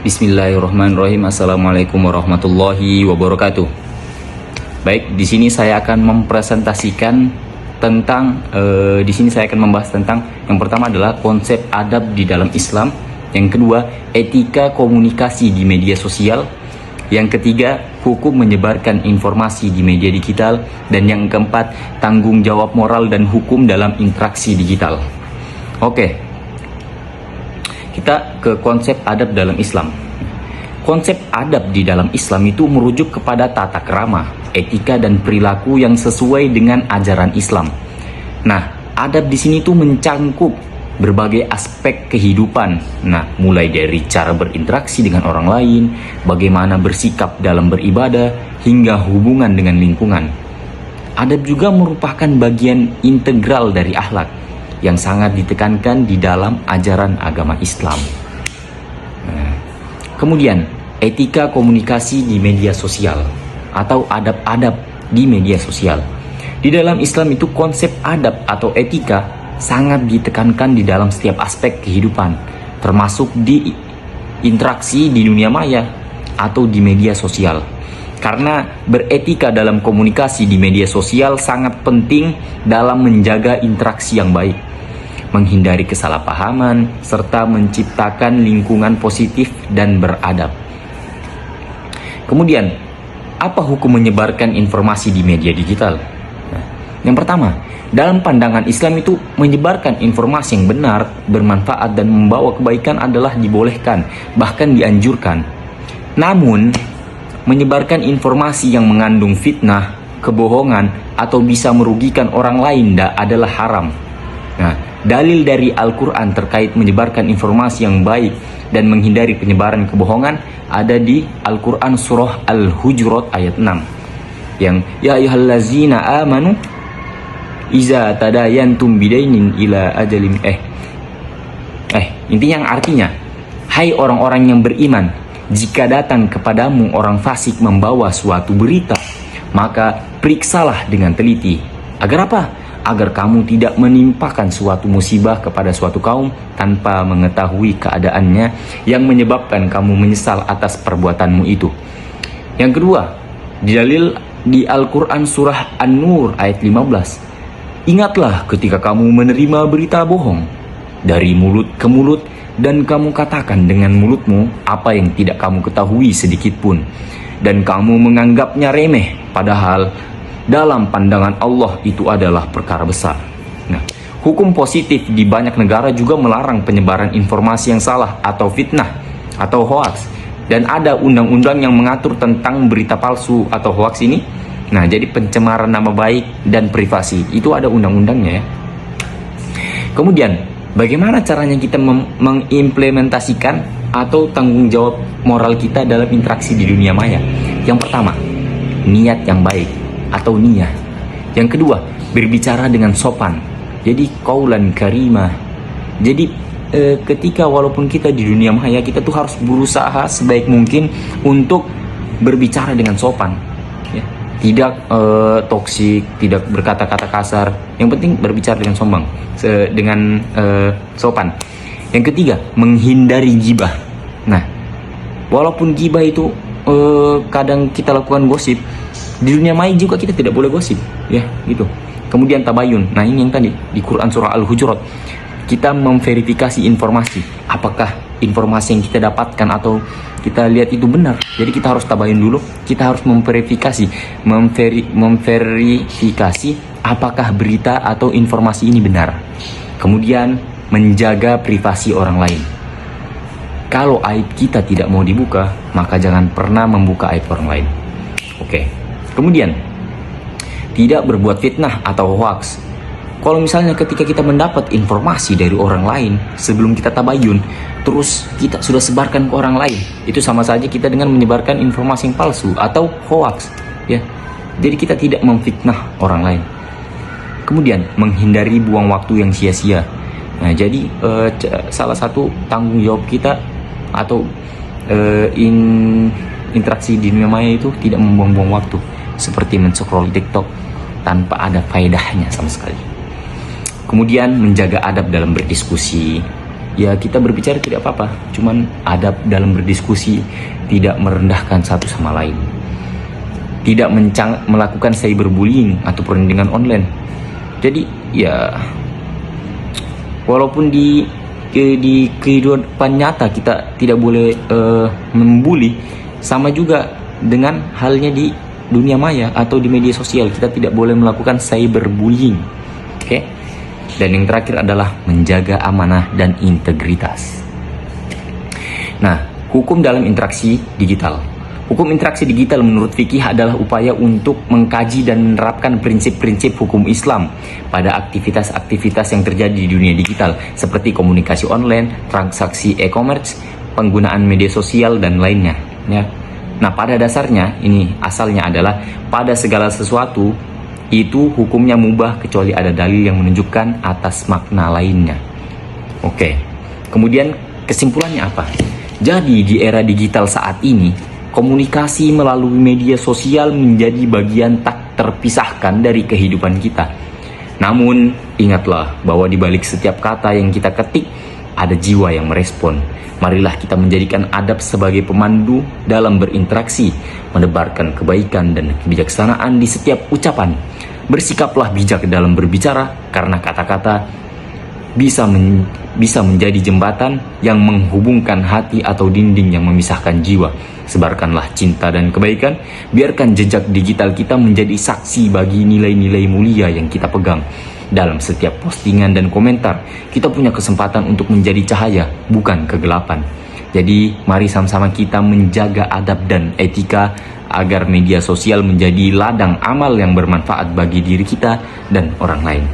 Bismillahirrahmanirrahim. Assalamualaikum warahmatullahi wabarakatuh. Baik, di sini saya akan mempresentasikan tentang saya akan membahas tentang yang pertama adalah konsep adab di dalam Islam, yang kedua etika komunikasi di media sosial, yang ketiga hukum menyebarkan informasi di media digital, dan yang keempat tanggung jawab moral dan hukum dalam interaksi digital. Oke. Kita ke konsep adab dalam Islam. Konsep adab di dalam Islam itu merujuk kepada tata krama, etika dan perilaku yang sesuai dengan ajaran Islam. Nah, adab di sini tuh mencangkup berbagai aspek kehidupan. Nah, mulai dari cara berinteraksi dengan orang lain, bagaimana bersikap dalam beribadah, hingga hubungan dengan lingkungan. Adab juga merupakan bagian integral dari akhlak yang sangat ditekankan di dalam ajaran agama Islam. Kemudian, etika komunikasi di media sosial atau adab-adab di media sosial. Di dalam Islam itu konsep adab atau etika sangat ditekankan di dalam setiap aspek kehidupan, termasuk di interaksi di dunia maya atau di media sosial. Karena beretika dalam komunikasi di media sosial sangat penting dalam menjaga interaksi yang baik, menghindari kesalahpahaman, serta menciptakan lingkungan positif dan beradab. Kemudian, apa hukum menyebarkan informasi di media digital? Nah, yang pertama, dalam pandangan Islam itu menyebarkan informasi yang benar, bermanfaat, dan membawa kebaikan adalah dibolehkan, bahkan dianjurkan. Namun, menyebarkan informasi yang mengandung fitnah, kebohongan, atau bisa merugikan orang lain adalah haram. Nah, dalil dari Al-Quran terkait menyebarkan informasi yang baik dan menghindari penyebaran kebohongan ada di Al-Quran surah Al-Hujurat ayat 6 yang ya ayyuhallazina amanu iza tadayantum bidainin ila ajalim intinya yang artinya, hai orang-orang yang beriman, jika datang kepadamu orang fasik membawa suatu berita, maka periksalah dengan teliti. Agar apa? Agar kamu tidak menimpakan suatu musibah kepada suatu kaum tanpa mengetahui keadaannya yang menyebabkan kamu menyesal atas perbuatanmu itu. Yang kedua, dalil di Al-Quran surah An-Nur ayat 15. Ingatlah ketika kamu menerima berita bohong dari mulut ke mulut dan kamu katakan dengan mulutmu apa yang tidak kamu ketahui sedikit pun, dan kamu menganggapnya remeh, padahal dalam pandangan Allah itu adalah perkara besar. Nah, hukum positif di banyak negara juga melarang penyebaran informasi yang salah atau fitnah atau hoax, dan ada undang-undang yang mengatur tentang berita palsu atau hoax ini. Nah, jadi pencemaran nama baik dan privasi itu ada undang-undangnya ya. Kemudian, bagaimana caranya kita mengimplementasikan atau tanggung jawab moral kita dalam interaksi di dunia maya? Yang pertama, niat yang baik atau niyah. Yang kedua, berbicara dengan sopan, jadi qaulan karimah. Jadi ketika walaupun kita di dunia maya, kita tuh harus berusaha sebaik mungkin untuk berbicara dengan sopan ya. Tidak toksik, tidak berkata-kata kasar. Yang penting berbicara dengan sopan. Yang ketiga, menghindari gibah. Nah, walaupun gibah itu kadang kita lakukan gosip, di dunia maya juga kita tidak boleh gosip ya gitu. Kemudian tabayun. Nah, ini yang tadi di Quran surah Al-Hujurat, kita memverifikasi informasi, apakah informasi yang kita dapatkan atau kita lihat itu benar. Jadi kita harus tabayun dulu, kita harus memverifikasi apakah berita atau informasi ini benar. Kemudian menjaga privasi orang lain. Kalau aib kita tidak mau dibuka, maka jangan pernah membuka aib orang lain. Oke. Kemudian, tidak berbuat fitnah atau hoax. Kalau misalnya ketika kita mendapat informasi dari orang lain sebelum kita tabayun, terus kita sudah sebarkan ke orang lain, itu sama saja kita dengan menyebarkan informasi yang palsu atau hoax ya. Jadi kita tidak memfitnah orang lain. Kemudian, menghindari buang waktu yang sia-sia. Nah, jadi salah satu tanggung jawab kita atau interaksi di dunia maya itu tidak membuang-buang waktu, seperti men-scroll TikTok tanpa ada faedahnya sama sekali. Kemudian menjaga adab dalam berdiskusi. ya kita berbicara tidak apa-apa, cuman adab dalam berdiskusi, tidak merendahkan satu sama lain, tidak melakukan cyberbullying atau perundingan online. Jadi ya walaupun di kehidupan nyata kita tidak boleh membuli, sama juga dengan halnya di dunia maya atau di media sosial, kita tidak boleh melakukan cyberbullying. Oke? Dan yang terakhir adalah menjaga amanah dan integritas. Nah, hukum dalam interaksi digital. Hukum interaksi digital menurut fikih adalah upaya untuk mengkaji dan menerapkan prinsip-prinsip hukum Islam pada aktivitas-aktivitas yang terjadi di dunia digital seperti komunikasi online, transaksi e-commerce, penggunaan media sosial dan lainnya, ya. Nah, pada dasarnya ini asalnya adalah pada segala sesuatu itu hukumnya mubah kecuali ada dalil yang menunjukkan atas makna lainnya. Oke. Kemudian kesimpulannya apa? Jadi di era digital saat ini, komunikasi melalui media sosial menjadi bagian tak terpisahkan dari kehidupan kita. Namun, ingatlah bahwa di balik setiap kata yang kita ketik ada jiwa yang merespon. Marilah kita menjadikan adab sebagai pemandu dalam berinteraksi, menebarkan kebaikan dan kebijaksanaan di setiap ucapan. Bersikaplah bijak dalam berbicara, karena kata-kata bisa menjadi jembatan yang menghubungkan hati atau dinding yang memisahkan jiwa. Sebarkanlah cinta dan kebaikan, biarkan jejak digital kita menjadi saksi bagi nilai-nilai mulia yang kita pegang. Dalam setiap postingan dan komentar, kita punya kesempatan untuk menjadi cahaya, bukan kegelapan. Jadi, mari sama-sama kita menjaga adab dan etika agar media sosial menjadi ladang amal yang bermanfaat bagi diri kita dan orang lain.